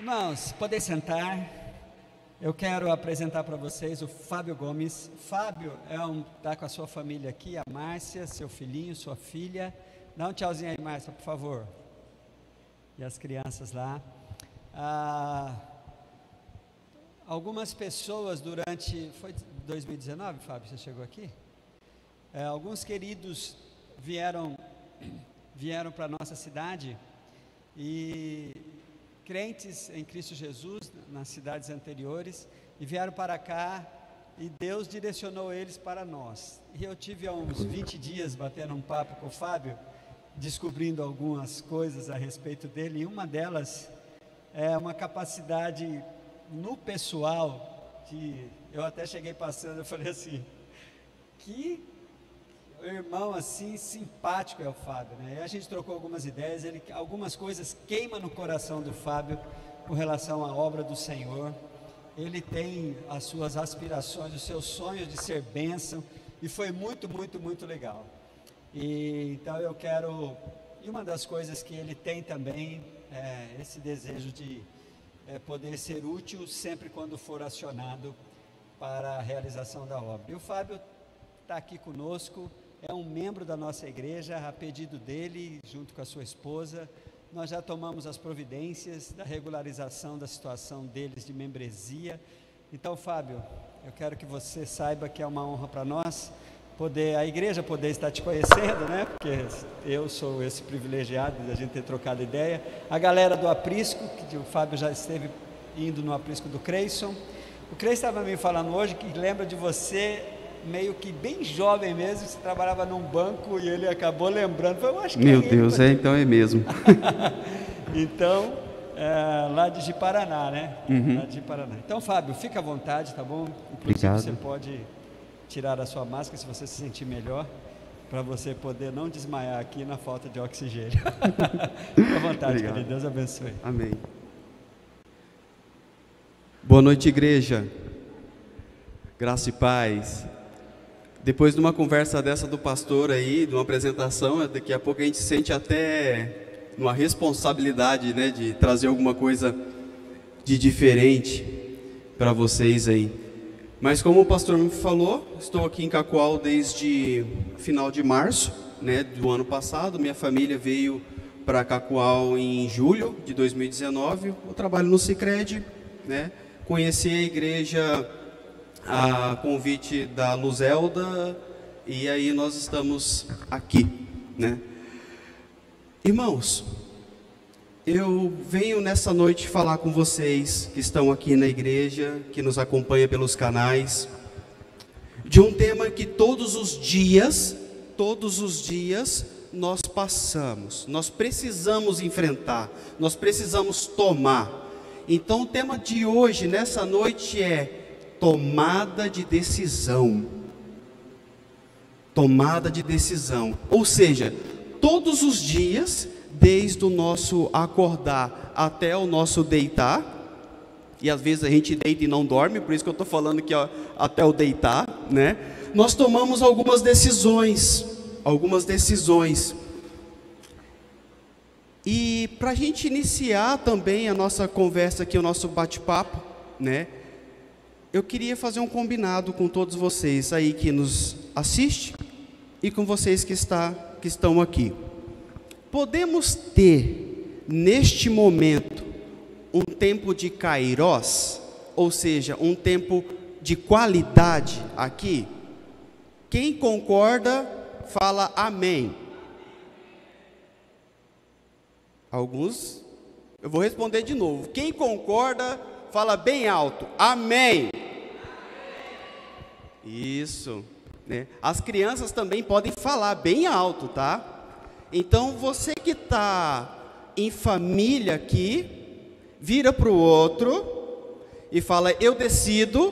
Irmãos, podem sentar. Eu quero apresentar para vocês o Fábio Gomes. Fábio tá com a sua família aqui, a Márcia, seu filhinho, sua filha. Dá um tchauzinho aí, Márcia, por favor. E as crianças lá. Algumas pessoas foi 2019, Fábio, você chegou aqui? Alguns queridos vieram para a nossa cidade e crentes em Cristo Jesus nas cidades anteriores e vieram para cá e Deus direcionou eles para nós. E eu tive há uns 20 dias batendo um papo com o Fábio, descobrindo algumas coisas a respeito dele, e uma delas é uma capacidade no pessoal que eu até cheguei passando, eu falei assim, que irmão assim simpático é o Fábio, né? E a gente trocou algumas ideias, algumas coisas queimam no coração do Fábio com relação à obra do Senhor. Ele tem as suas aspirações, os seus sonhos de ser bênção, e foi muito, muito, muito legal. Então eu quero, e uma das coisas que ele tem também é esse desejo de poder ser útil sempre quando for acionado para a realização da obra. E o Fábio está aqui conosco, é um membro da nossa igreja, a pedido dele, junto com a sua esposa. Nós já tomamos as providências da regularização da situação deles de membresia. Então, Fábio, eu quero que você saiba que é uma honra para nós a igreja poder estar te conhecendo, né? Porque eu sou esse privilegiado de a gente ter trocado ideia. A galera do Aprisco, que o Fábio já esteve indo no Aprisco do Creyson. O Creyson estava me falando hoje que lembra de você meio que bem jovem mesmo, você trabalhava num banco e ele acabou lembrando. Eu acho que meu Deus, então é mesmo. Então, lá de Ji-Paraná, né? Uhum. Lá de Ji-Paraná. Então, Fábio, fica à vontade, tá bom? Inclusive, obrigado. Você pode tirar a sua máscara se você se sentir melhor, para você poder não desmaiar aqui na falta de oxigênio. Fica à vontade, obrigado. querido. Deus abençoe. Amém. Boa noite, igreja. Graça e paz. Depois de uma conversa dessa do pastor aí, de uma apresentação, daqui a pouco a gente sente até uma responsabilidade, né, de trazer alguma coisa de diferente para vocês aí. Mas como o pastor me falou, estou aqui em Cacoal desde final de março, né, do ano passado. Minha família veio para Cacoal em julho de 2019. Eu trabalho no Sicredi, né? Conheci a igreja a convite da Luzelda, e aí nós estamos aqui, né? Irmãos, eu venho nessa noite falar com vocês que estão aqui na igreja, que nos acompanham pelos canais, de um tema que todos os dias nós passamos, nós precisamos enfrentar, nós precisamos tomar. Então o tema de hoje, nessa noite, é tomada de decisão. Tomada de decisão. Ou seja, todos os dias, desde o nosso acordar até o nosso deitar, e às vezes a gente deita e não dorme, por isso que eu estou falando que até o deitar, né? Nós tomamos algumas decisões. E para a gente iniciar também a nossa conversa aqui, o nosso bate-papo, né? Eu queria fazer um combinado com todos vocês aí que nos assistem e com vocês que estão aqui. Podemos ter, neste momento, um tempo de kairós, ou seja, um tempo de qualidade aqui? Quem concorda, fala amém. Alguns, eu vou responder de novo. Quem concorda, fala bem alto, amém. Isso, né? As crianças também podem falar bem alto, tá? Então você que está em família aqui, vira para o outro e fala, eu decido.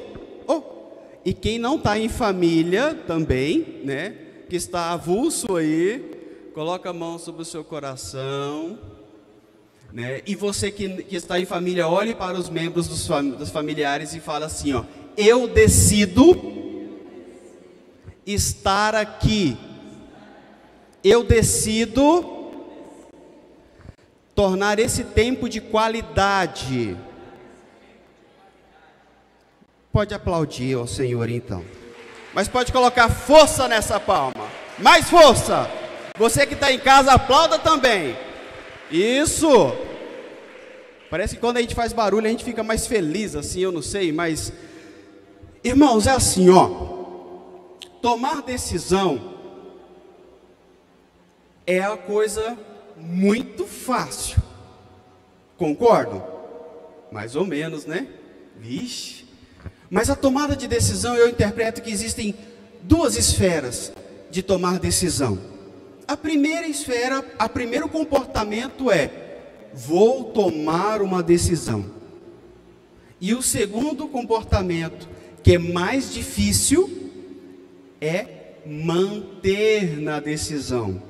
E quem não está em família também, né? Que está avulso aí, coloca a mão sobre o seu coração, né? E você que está em família, olhe para os membros dos familiares e fala assim, ó, eu decido estar aqui. Eu decido tornar esse tempo de qualidade. Pode aplaudir ao Senhor então, mas pode colocar força nessa palma, mais força. Você que está em casa, aplauda também. Isso. Parece que quando a gente faz barulho a gente fica mais feliz assim, eu não sei, mas irmãos, é assim, ó. Tomar decisão é a coisa muito fácil. Concordam? Mais ou menos, né? Vixe. Mas a tomada de decisão, eu interpreto que existem duas esferas de tomar decisão. A primeira esfera, o primeiro comportamento é: vou tomar uma decisão. E o segundo comportamento, que é mais difícil, é manter na decisão.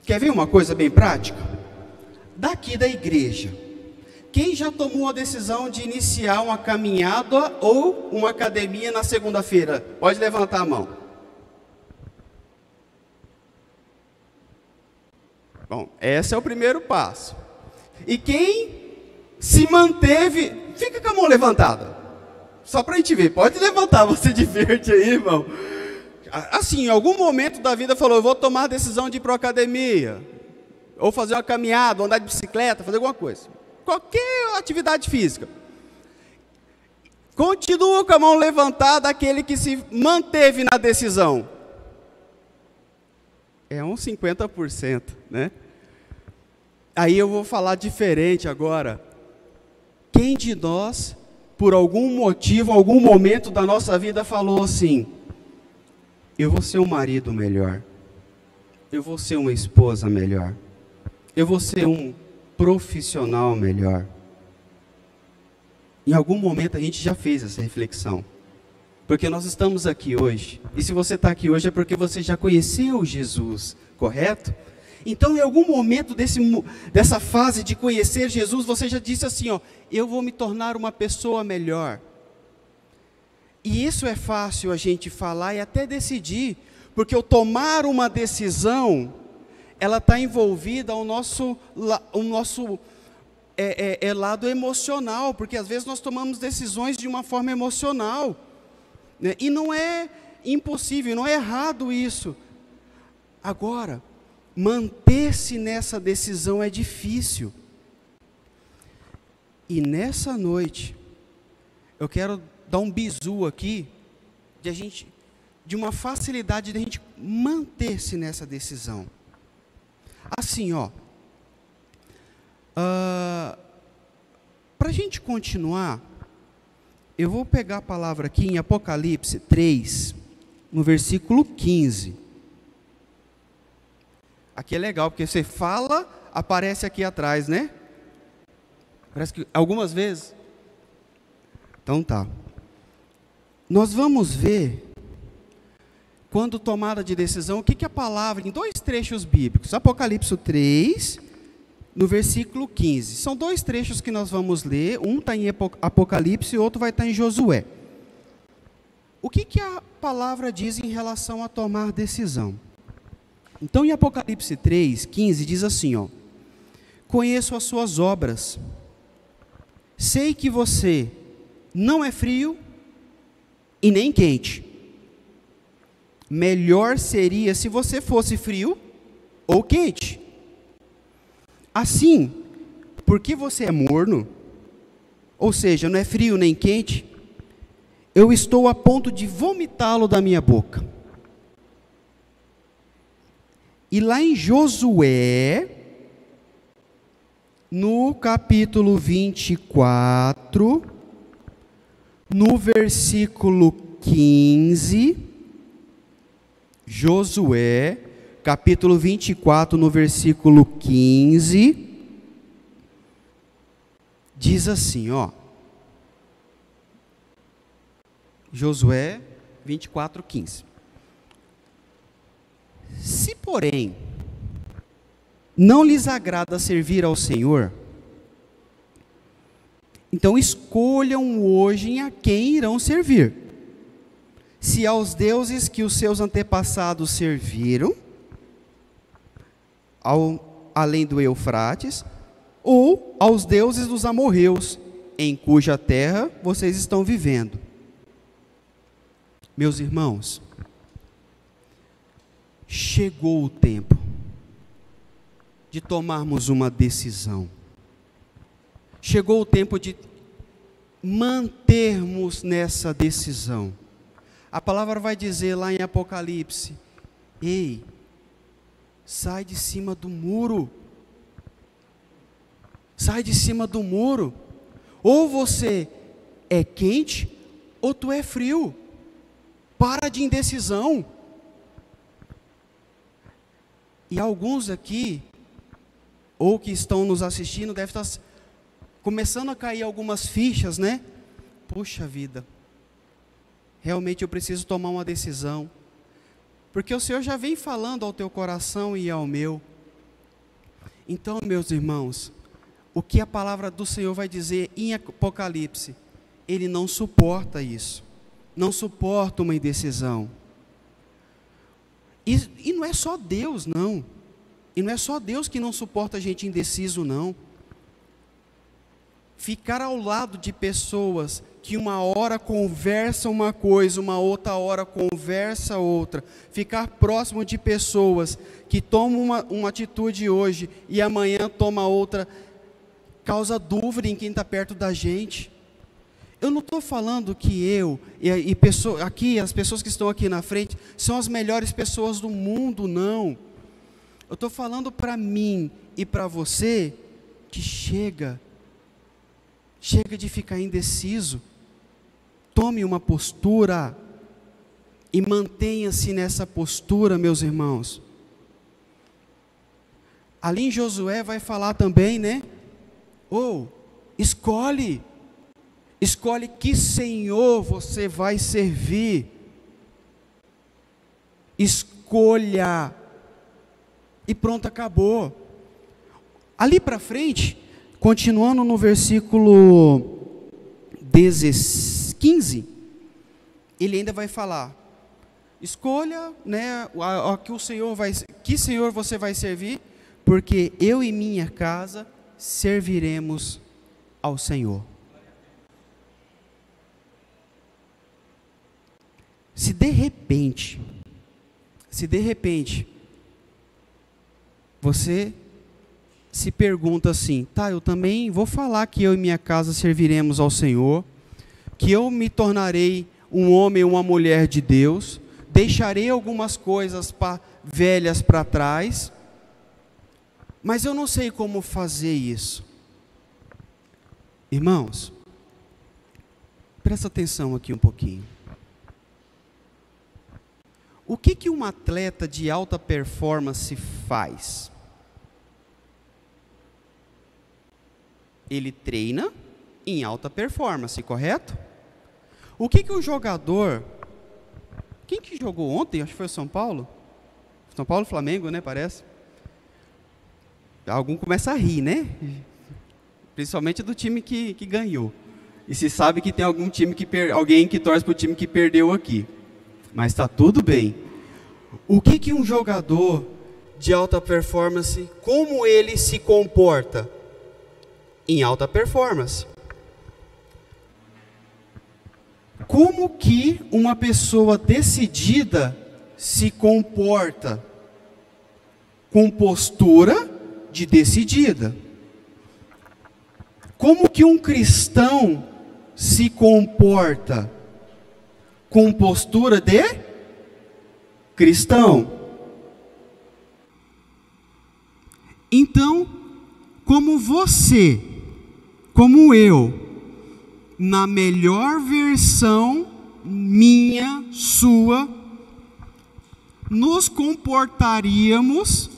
Quer ver uma coisa bem prática? Daqui da igreja, quem já tomou a decisão de iniciar uma caminhada ou uma academia na segunda-feira? Pode levantar a mão. Bom, esse é o primeiro passo. E quem se manteve, fica com a mão levantada. Só para a gente ver, pode levantar, você diverte aí, irmão. Assim, em algum momento da vida falou: eu vou tomar a decisão de ir para a academia, ou fazer uma caminhada, ou andar de bicicleta, fazer alguma coisa. Qualquer atividade física. Continua com a mão levantada aquele que se manteve na decisão. É uns 50%, né? Aí eu vou falar diferente agora. Quem de nós, por algum motivo, algum momento da nossa vida, falou assim: eu vou ser um marido melhor, eu vou ser uma esposa melhor, eu vou ser um profissional melhor? Em algum momento a gente já fez essa reflexão, porque nós estamos aqui hoje, e se você está aqui hoje é porque você já conheceu Jesus, correto? Então em algum momento dessa fase de conhecer Jesus, você já disse assim, ó: eu vou me tornar uma pessoa melhor. E isso é fácil a gente falar e até decidir, porque o tomar uma decisão, ela está envolvida ao nosso lado emocional, porque às vezes nós tomamos decisões de uma forma emocional, né? E não é impossível, não é errado isso. Agora, manter-se nessa decisão é difícil. E nessa noite, eu quero dar um bizu aqui, de uma facilidade de a gente manter-se nessa decisão. Assim, ó, para a gente continuar, eu vou pegar a palavra aqui em Apocalipse 3, no versículo 15. Aqui é legal, porque você fala, aparece aqui atrás, né? Parece que algumas vezes. Então tá. Nós vamos ver, quando tomada de decisão, o que a palavra, em dois trechos bíblicos, Apocalipse 3, no versículo 15. São dois trechos que nós vamos ler, um está em Apocalipse e outro vai estar em Josué. O que a palavra diz em relação a tomar decisão? Então, em Apocalipse 3, 15, diz assim, ó: conheço as suas obras, sei que você não é frio e nem quente. Melhor seria se você fosse frio ou quente. Assim, porque você é morno, ou seja, não é frio nem quente, eu estou a ponto de vomitá-lo da minha boca. E lá em Josué, no capítulo 24, no versículo 15, Josué, capítulo 24, no versículo 15, diz assim, ó, Josué 24, 15. Se, porém, não lhes agrada servir ao Senhor, então escolham hoje a quem irão servir. Se aos deuses que os seus antepassados serviram, além do Eufrates, ou aos deuses dos amorreus, em cuja terra vocês estão vivendo. Meus irmãos, chegou o tempo de tomarmos uma decisão. Chegou o tempo de mantermos nessa decisão. A palavra vai dizer lá em Apocalipse: ei, sai de cima do muro. Sai de cima do muro. Ou você é quente, ou tu é frio. Para de indecisão. E alguns aqui, ou que estão nos assistindo, devem estar começando a cair algumas fichas, né? Puxa vida, realmente eu preciso tomar uma decisão, porque o Senhor já vem falando ao teu coração e ao meu. Então, meus irmãos, o que a palavra do Senhor vai dizer em Apocalipse? Ele não suporta isso, não suporta uma indecisão. E não é só Deus, não. E não é só Deus que não suporta gente indeciso, não. Ficar ao lado de pessoas que uma hora conversa uma coisa, uma outra hora conversa outra. Ficar próximo de pessoas que tomam uma atitude hoje e amanhã toma outra, causa dúvida em quem está perto da gente. Eu não estou falando que eu e aqui, as pessoas que estão aqui na frente, são as melhores pessoas do mundo, não. Eu estou falando para mim e para você que chega de ficar indeciso. Tome uma postura e mantenha-se nessa postura, meus irmãos. Ali em Josué vai falar também, né? Escolhe que Senhor você vai servir. Escolha. E pronto, acabou. Ali para frente, continuando no versículo 15, ele ainda vai falar: escolha, né, que Senhor você vai servir, porque eu e minha casa serviremos ao Senhor. Se de repente você se pergunta assim: tá, eu também vou falar que eu e minha casa serviremos ao Senhor, que eu me tornarei um homem ou uma mulher de Deus, deixarei algumas coisas velhas para trás, mas eu não sei como fazer isso. Irmãos, presta atenção aqui um pouquinho. O que um atleta de alta performance faz? Ele treina em alta performance, correto? O que o jogador... Quem que jogou ontem? Acho que foi o São Paulo. São Paulo e Flamengo, né? Parece. Algum começa a rir, né? Principalmente do time que ganhou. E se sabe que tem alguém que torce para o time que perdeu aqui. Mas está tudo bem. O que um jogador de alta performance, como ele se comporta em alta performance? Como que uma pessoa decidida se comporta? Com postura de decidida. Como que um cristão se comporta? Com postura de cristão. Então, como você, como eu, na melhor versão minha, sua, nos comportaríamos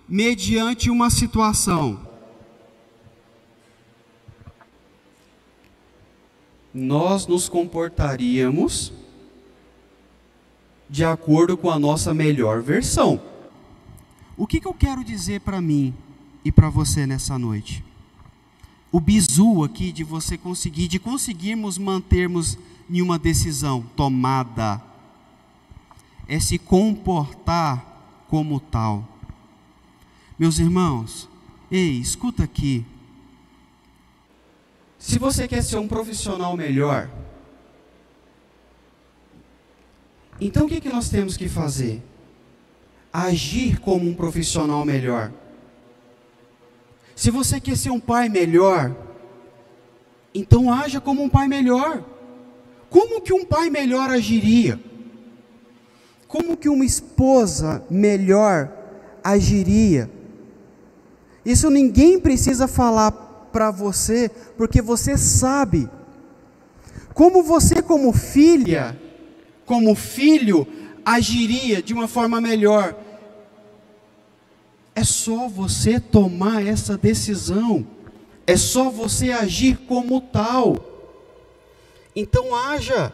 mediante uma situação? Nós nos comportaríamos de acordo com a nossa melhor versão. O que eu quero dizer para mim e para você nessa noite? O bizu aqui de conseguirmos mantermos em uma decisão tomada, é se comportar como tal. Meus irmãos, ei, escuta aqui. Se você quer ser um profissional melhor, então o que nós temos que fazer? Agir como um profissional melhor. Se você quer ser um pai melhor, então haja como um pai melhor. Como que um pai melhor agiria? Como que uma esposa melhor agiria? Isso ninguém precisa falar para você, porque você sabe. Como você, como filha, como filho, agiria de uma forma melhor. É só você tomar essa decisão. É só você agir como tal. Então haja.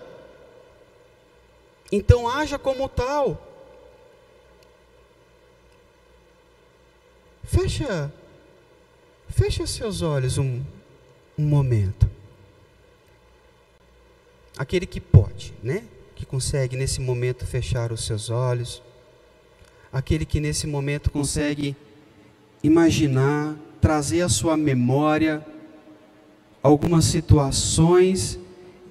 Então haja como tal. Fecha seus olhos um momento. Aquele que pode, né? Que consegue nesse momento fechar os seus olhos. Aquele que nesse momento consegue imaginar, trazer à sua memória algumas situações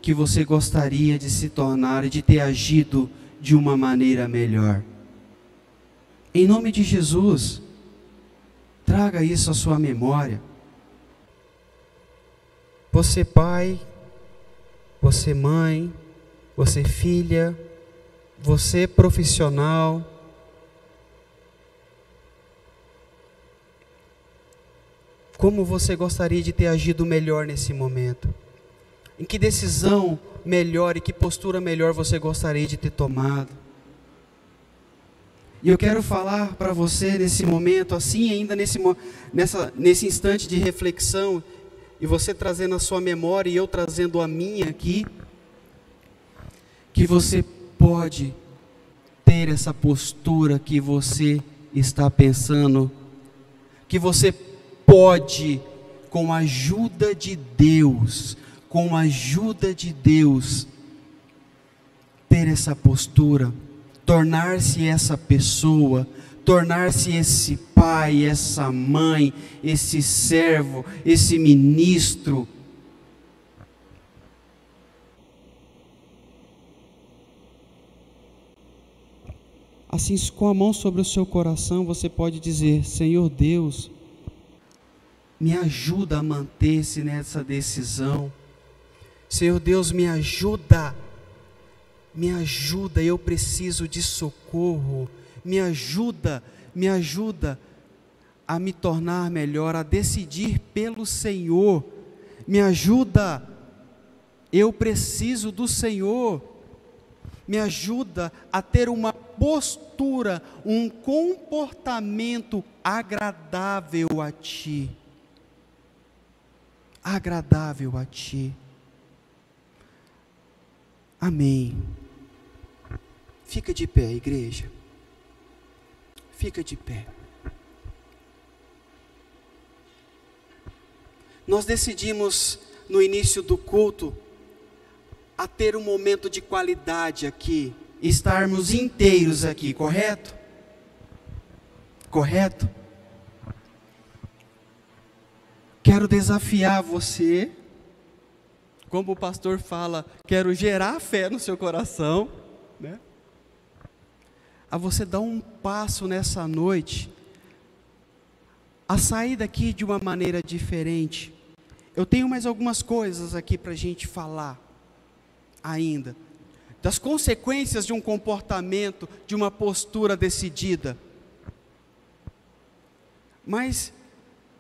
que você gostaria de se tornar e de ter agido de uma maneira melhor. Em nome de Jesus, traga isso à sua memória. Você pai, você mãe, você filha, você profissional, como você gostaria de ter agido melhor nesse momento? Em que decisão melhor e que postura melhor você gostaria de ter tomado? E eu quero falar para você nesse momento, assim ainda nesse instante de reflexão, e você trazendo a sua memória e eu trazendo a minha aqui, que você pode ter essa postura que você está pensando, que você pode, com a ajuda de Deus, ter essa postura, tornar-se essa pessoa, tornar-se esse pai, essa mãe, esse servo, esse ministro. Assim, com a mão sobre o seu coração, você pode dizer: Senhor Deus, me ajuda a manter-se nessa decisão. Senhor Deus, me ajuda, eu preciso de socorro. Me ajuda a me tornar melhor, a decidir pelo Senhor. Me ajuda, eu preciso do Senhor. Me ajuda a ter uma postura, um comportamento agradável a Ti. Agradável a Ti. Amém. Fica de pé, igreja. Fica de pé. Nós decidimos no início do culto a ter um momento de qualidade aqui, estarmos inteiros aqui, correto? Correto? Quero desafiar você, como o pastor fala, quero gerar fé no seu coração, né? A você dar um passo nessa noite, a sair daqui de uma maneira diferente. Eu tenho mais algumas coisas aqui para a gente falar ainda, das consequências de um comportamento, de uma postura decidida. Mas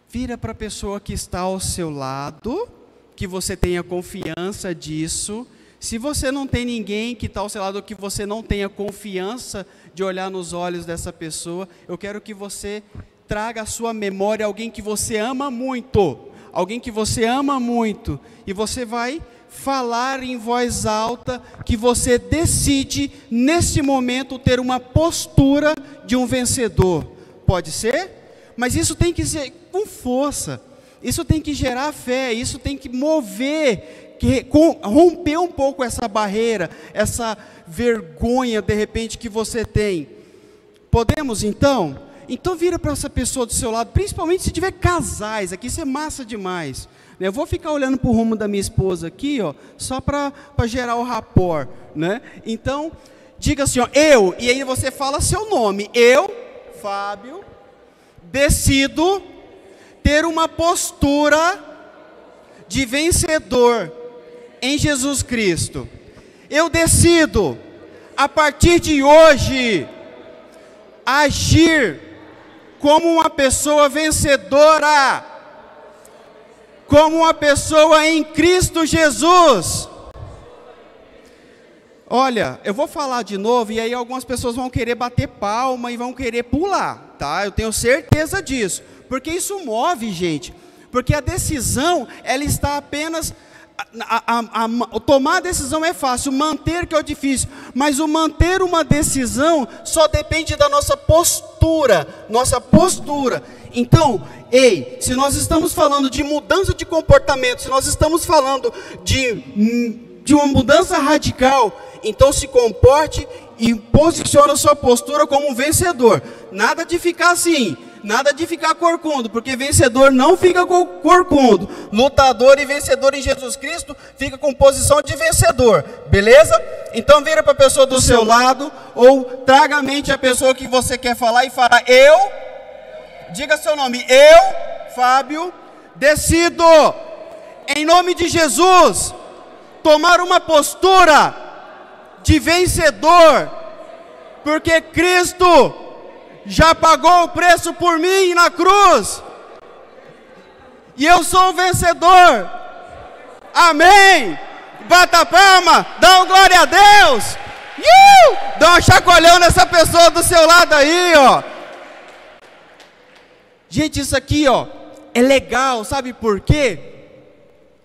vira para a pessoa que está ao seu lado, que você tenha confiança disso. Se você não tem ninguém que está ao seu lado, que você não tenha confiança de olhar nos olhos dessa pessoa, eu quero que você traga à sua memória alguém que você ama muito, e você vai falar em voz alta que você decide, nesse momento, ter uma postura de um vencedor. Pode ser? Mas isso tem que ser com força, isso tem que gerar fé, isso tem que mover, romper um pouco essa barreira, essa vergonha de repente que você tem. Podemos então? Então vira para essa pessoa do seu lado, principalmente se tiver casais, aqui isso é massa demais. Né? Eu vou ficar olhando para o rumo da minha esposa aqui, ó, só para gerar o rapport, né? Então, diga assim, ó, eu, e aí você fala seu nome, eu, Fábio, decido ter uma postura de vencedor em Jesus Cristo. Eu decido, a partir de hoje, agir como uma pessoa vencedora, como uma pessoa em Cristo Jesus. Olha, eu vou falar de novo e aí algumas pessoas vão querer bater palma e vão querer pular, tá? Eu tenho certeza disso, porque isso move, gente. Porque a decisão, ela está apenas... tomar a decisão é fácil, manter que é o difícil, mas o manter uma decisão só depende da nossa postura, Então, se nós estamos falando de mudança de comportamento, se nós estamos falando de uma mudança radical, então se comporte e posicione a sua postura como um vencedor. Nada de ficar assim, nada de ficar corcundo, porque vencedor não fica corcundo. Lutador e vencedor em Jesus Cristo fica com posição de vencedor, beleza? Então vira para a pessoa do seu lado, ou traga à mente a pessoa que você quer falar e fala, diga seu nome, eu, Fábio, decido, em nome de Jesus, tomar uma postura de vencedor, porque Cristo já pagou o preço por mim na cruz, e eu sou um vencedor, amém, bata a palma, dá um glória a Deus, dá um chacoalhão nessa pessoa do seu lado aí, ó. Gente, isso aqui, ó, é legal, sabe por quê?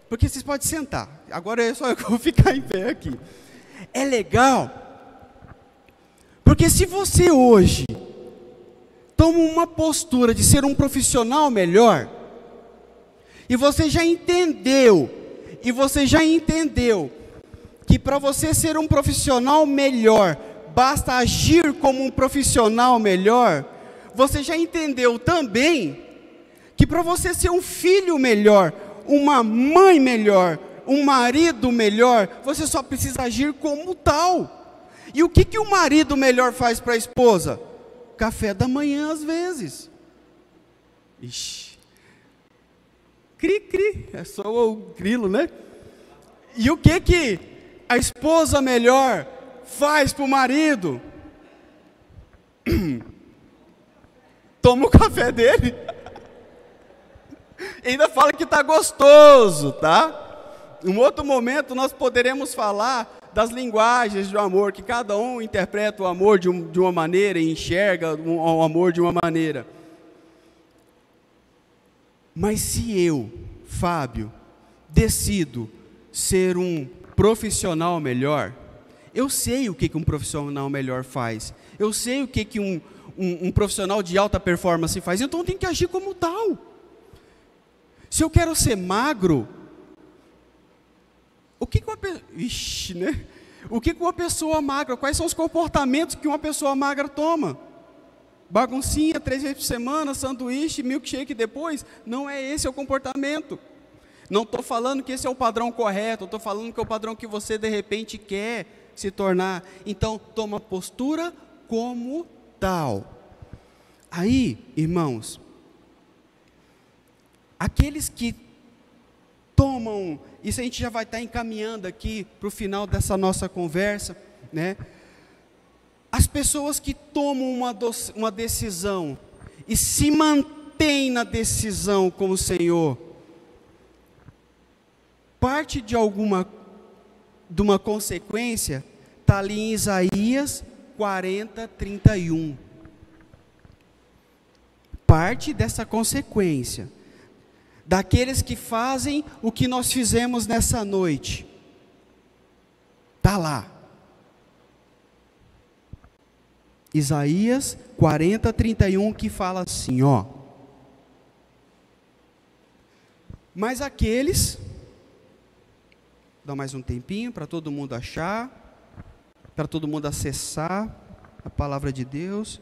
Porque vocês podem sentar, agora é só eu que vou ficar em pé aqui. É legal, porque se você hoje toma uma postura de ser um profissional melhor, e você já entendeu que para você ser um profissional melhor, basta agir como um profissional melhor, você já entendeu também que para você ser um filho melhor, uma mãe melhor, um marido melhor, você só precisa agir como tal. E o que o marido melhor faz para a esposa? Café da manhã às vezes. Ixi. Cri, é só o grilo, né? E o que a esposa melhor faz para o marido? Toma o café dele. Ainda fala que está gostoso, tá? Em um outro momento nós poderemos falar das linguagens do amor, que cada um interpreta o amor de uma maneira e enxerga o amor de uma maneira. Mas se eu, Fábio, decido ser um profissional melhor, eu sei o que um profissional melhor faz, eu sei o que um profissional de alta performance faz, então eu tenho que agir como tal. Se eu quero ser magro, o que uma pessoa magra, quais são os comportamentos que uma pessoa magra toma? Baguncinha 3 vezes por semana, sanduíche, milkshake depois? Não é esse o comportamento. Não estou falando que esse é o padrão correto, estou falando que é o padrão que você de repente quer se tornar. Então, toma postura como tal. Aí, irmãos, aqueles que tomam, isso a gente já vai estar encaminhando aqui para o final dessa nossa conversa, né? As pessoas que tomam uma decisão e se mantêm na decisão com o Senhor, parte de uma consequência está ali em Isaías 40:31. Parte dessa consequência daqueles que fazem o que nós fizemos nessa noite, está lá. Isaías 40:31, que fala assim, ó. Mas aqueles, dá mais um tempinho para todo mundo achar, para todo mundo acessar a palavra de Deus.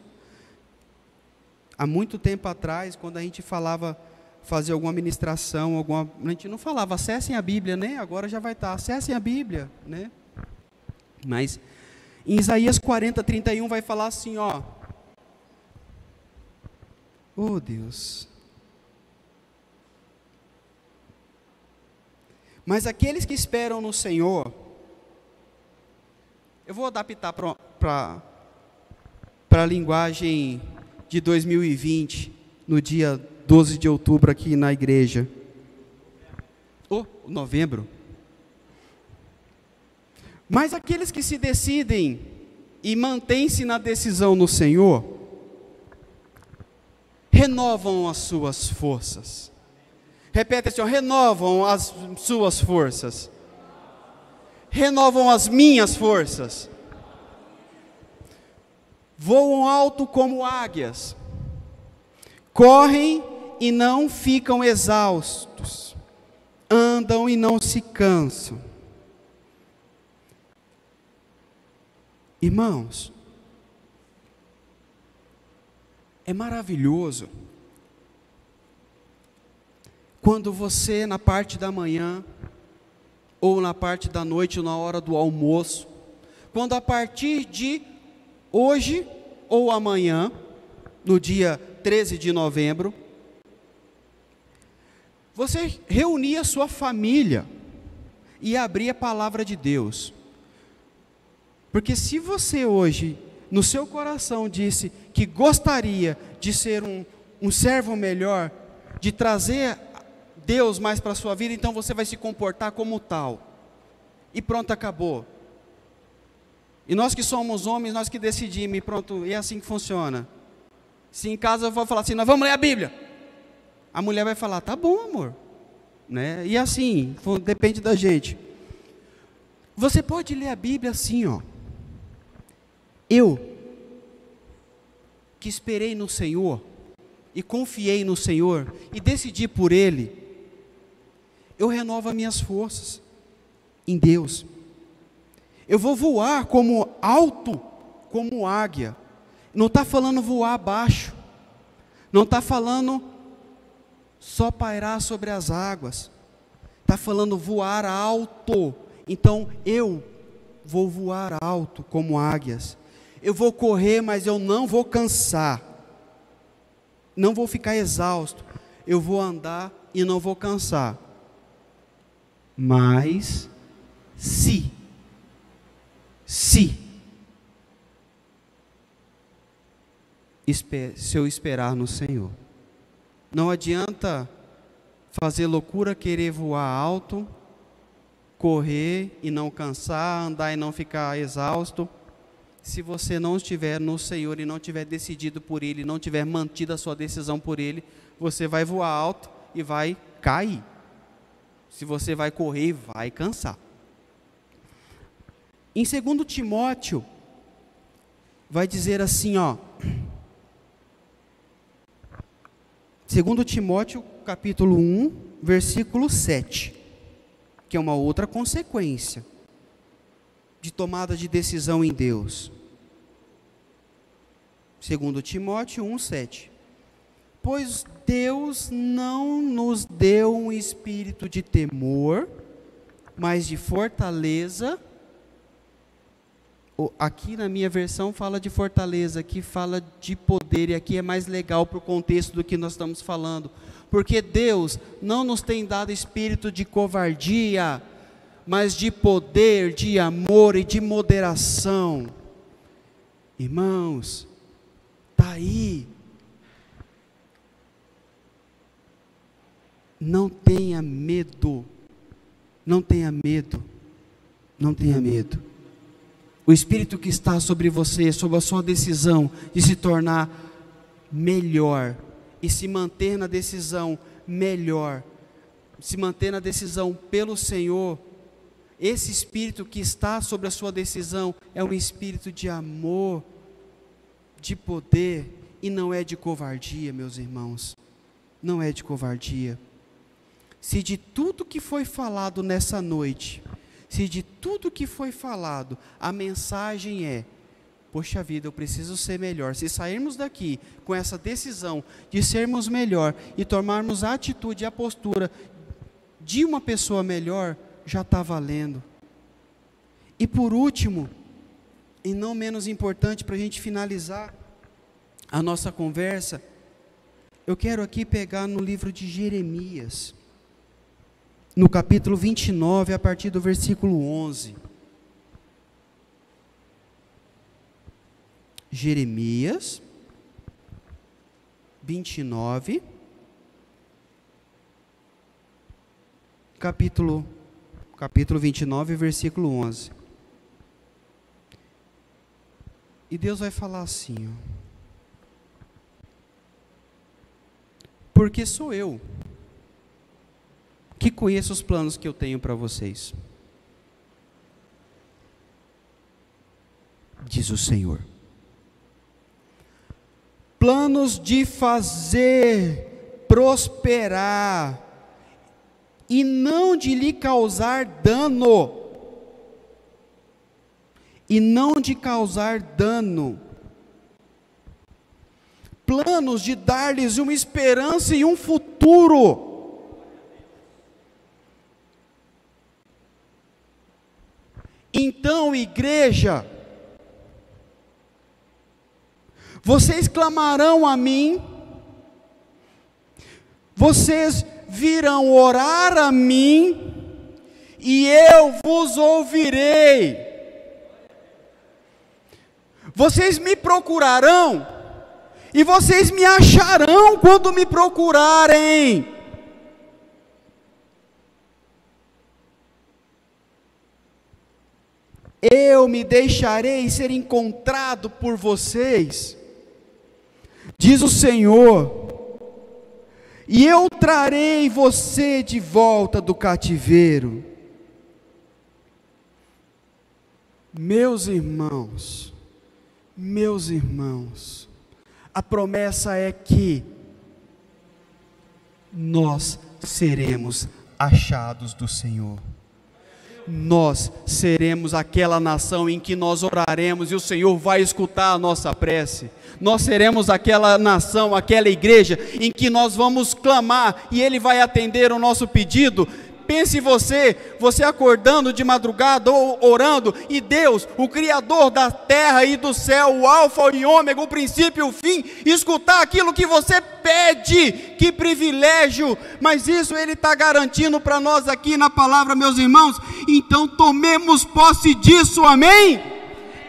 Há muito tempo atrás, quando a gente falava, fazer alguma ministração, a gente não falava, acessem a Bíblia, né? Agora já vai estar, acessem a Bíblia, né? Mas em Isaías 40, 31 vai falar assim, ó. Oh Deus. Mas aqueles que esperam no Senhor, eu vou adaptar para a linguagem de 2020, no dia 12 de outubro aqui na igreja. Novembro. Mas aqueles que se decidem e mantêm-se na decisão no Senhor, renovam as suas forças. Repete assim, ó, renovam as suas forças. Renovam as minhas forças. Voam alto como águias. Correm e não ficam exaustos. Andam e não se cansam. Irmãos, é maravilhoso quando você, na parte da manhã, ou na parte da noite, ou na hora do almoço, quando a partir de hoje ou amanhã, no dia 13 de novembro, você reunir a sua família e abrir a palavra de Deus. Porque se você hoje, no seu coração, disse que gostaria de ser um servo melhor, de trazer Deus mais para a sua vida, então você vai se comportar como tal. E pronto, acabou. E nós que somos homens, nós que decidimos, e pronto, é assim que funciona. Se em casa eu vou falar assim, nós vamos ler a Bíblia. A mulher vai falar, tá bom, amor. Né? E assim, depende da gente. Você pode ler a Bíblia assim, ó. Eu, que esperei no Senhor, e confiei no Senhor, e decidi por Ele, eu renovo as minhas forças em Deus. Eu vou voar como alto, como águia. Não está falando voar baixo. Não está falando só pairar sobre as águas. Está falando voar alto. Então eu vou voar alto como águias. Eu vou correr, mas eu não vou cansar. Não vou ficar exausto. Eu vou andar e não vou cansar. Mas se eu esperar no Senhor, não adianta fazer loucura, querer voar alto, correr e não cansar, andar e não ficar exausto, se você não estiver no Senhor e não tiver decidido por Ele, não tiver mantido a sua decisão por Ele, você vai voar alto e vai cair. Se você vai correr, vai cansar. Em 2 Timóteo, vai dizer assim, ó. 2 Timóteo, capítulo 1, versículo 7, que é uma outra consequência de tomada de decisão em Deus. 2 Timóteo 1, 7. Pois Deus não nos deu um espírito de temor, mas de fortaleza. Aqui na minha versão fala de fortaleza, aqui fala de poder, e aqui é mais legal para o contexto do que nós estamos falando. Porque Deus não nos tem dado espírito de covardia, mas de poder, de amor e de moderação. Irmãos, está aí. Não tenha medo, não tenha medo, não tenha medo. O Espírito que está sobre você, sobre a sua decisão de se tornar melhor e se manter na decisão melhor, se manter na decisão pelo Senhor, esse Espírito que está sobre a sua decisão é um Espírito de amor, de poder, e não é de covardia, meus irmãos, não é de covardia. Se de tudo que foi falado nessa noite, se de tudo que foi falado, a mensagem é: poxa vida, eu preciso ser melhor. Se sairmos daqui com essa decisão de sermos melhor e tomarmos a atitude e a postura de uma pessoa melhor, já está valendo. E por último, e não menos importante, para a gente finalizar a nossa conversa, eu quero aqui pegar no livro de Jeremias, no capítulo 29, a partir do versículo 11. Jeremias 29, capítulo 29, versículo 11. E Deus vai falar assim, ó. Porque sou eu que conheço os planos que eu tenho para vocês, diz o Senhor. Planos de fazer prosperar e não de lhe causar dano. E não de causar dano. Planos de dar-lhes uma esperança e um futuro. Então, igreja, vocês clamarão a mim, vocês virão orar a mim, e eu vos ouvirei. Vocês me procurarão, e vocês me acharão quando me procurarem. Eu me deixarei ser encontrado por vocês, diz o Senhor, e eu trarei você de volta do cativeiro. Meus irmãos, a promessa é que nós seremos achados do Senhor. Nós seremos aquela nação em que nós oraremos e o Senhor vai escutar a nossa prece. Nós seremos aquela nação, aquela igreja em que nós vamos clamar e Ele vai atender o nosso pedido. Pense você acordando de madrugada ou orando, e Deus, o Criador da terra e do céu, o alfa e ômega, o princípio e o fim, escutar aquilo que você pede. Que privilégio! Mas isso Ele está garantindo para nós aqui na palavra, meus irmãos. Então tomemos posse disso, amém?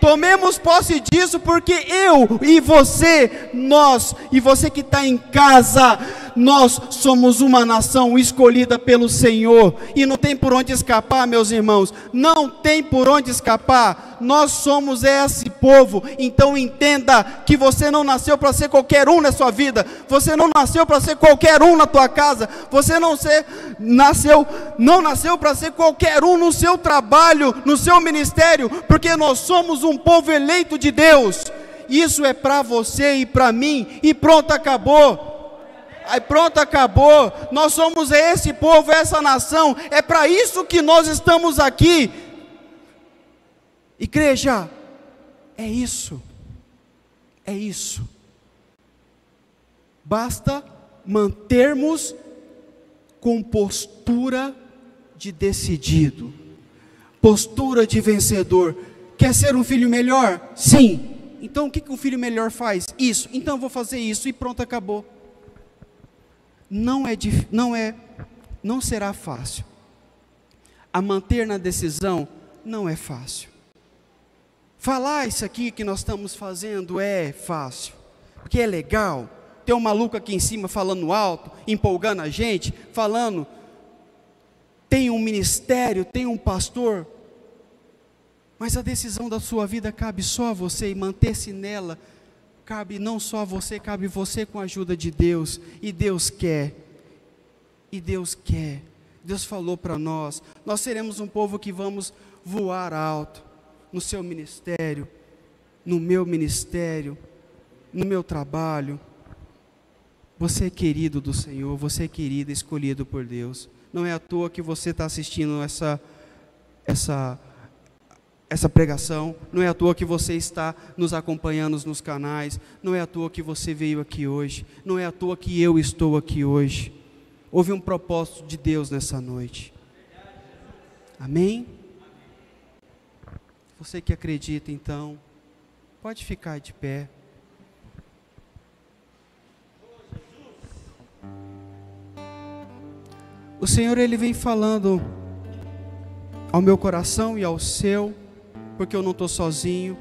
Tomemos posse disso, porque eu e você, nós, e você que está em casa, nós somos uma nação escolhida pelo Senhor, e não tem por onde escapar, meus irmãos, não tem por onde escapar. Nós somos esse povo. Então entenda que você não nasceu para ser qualquer um na sua vida, você não nasceu para ser qualquer um na tua casa, você não nasceu para ser qualquer um no seu trabalho, no seu ministério, porque nós somos um povo eleito de Deus. Isso é para você e para mim, e pronto, acabou. Aí pronto, acabou. Nós somos esse povo, essa nação. É para isso que nós estamos aqui. Igreja, é isso. É isso. Basta mantermos com postura de decidido, postura de vencedor. Quer ser um filho melhor? Sim. Então o que um filho melhor faz? Isso. Então eu vou fazer isso e pronto, acabou. Não será fácil. A manter na decisão não é fácil. Falar isso aqui que nós estamos fazendo é fácil, porque é legal. Tem um maluco aqui em cima falando alto, empolgando a gente, falando. Tem um ministério, tem um pastor. Mas a decisão da sua vida cabe só a você, e manter-se nela cabe não só a você, cabe você com a ajuda de Deus. E Deus quer. E Deus quer. Deus falou para nós. Nós seremos um povo que vamos voar alto. No seu ministério, no meu ministério, no meu trabalho. Você é querido do Senhor, você é querido, escolhido por Deus. Não é à toa que você está assistindo essa pregação, não é à toa que você está nos acompanhando nos canais, não é à toa que você veio aqui hoje, não é à toa que eu estou aqui hoje. Houve um propósito de Deus nessa noite. Amém? Você que acredita, então, pode ficar de pé. O Senhor, Ele vem falando ao meu coração e ao seu, porque eu não estou sozinho,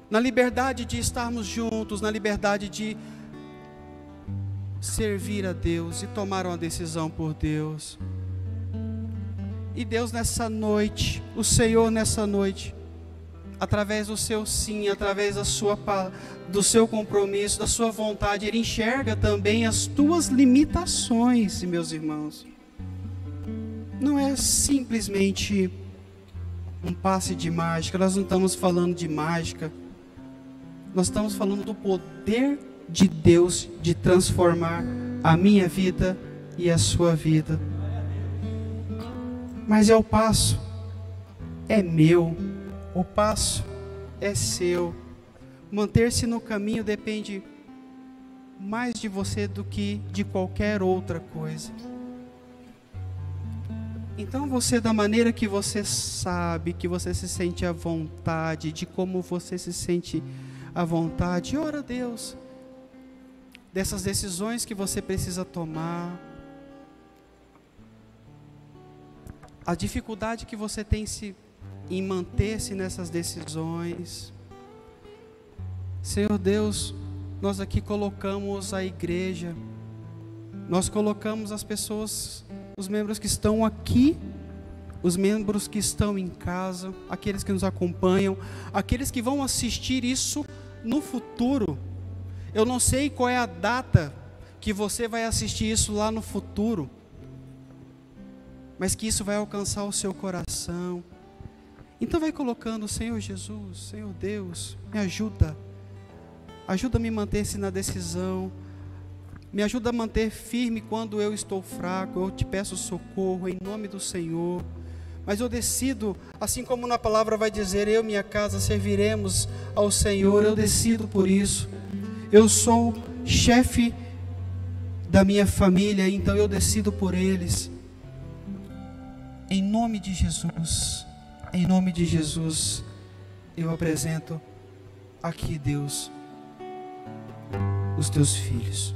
na liberdade de estarmos juntos, na liberdade de servir a Deus e tomar uma decisão por Deus. E Deus nessa noite, o Senhor nessa noite, através do seu sim, através do seu compromisso, da sua vontade, Ele enxerga também as tuas limitações, meus irmãos. Não é simplesmente um passe de mágica, nós não estamos falando de mágica, nós estamos falando do poder de Deus de transformar a minha vida e a sua vida. Mas o passo é meu, o passo é seu. Manter-se no caminho depende mais de você do que de qualquer outra coisa. Então você, da maneira que você sabe, que você se sente à vontade, de como você se sente à vontade, ora a Deus dessas decisões que você precisa tomar, a dificuldade que você tem em manter-se nessas decisões. Senhor Deus, nós aqui colocamos a igreja, nós colocamos as pessoas, os membros que estão aqui, os membros que estão em casa, aqueles que nos acompanham, aqueles que vão assistir isso no futuro. Eu não sei qual é a data que você vai assistir isso lá no futuro, mas que isso vai alcançar o seu coração. Então vai colocando: Senhor Jesus, Senhor Deus, me ajuda a me manter-se na decisão, me ajuda a manter firme quando eu estou fraco. Eu te peço socorro em nome do Senhor. Mas eu decido, assim como na palavra vai dizer, eu e minha casa serviremos ao Senhor, eu decido por isso. Eu sou chefe da minha família, então eu decido por eles. Em nome de Jesus, eu apresento aqui, Deus, os teus filhos.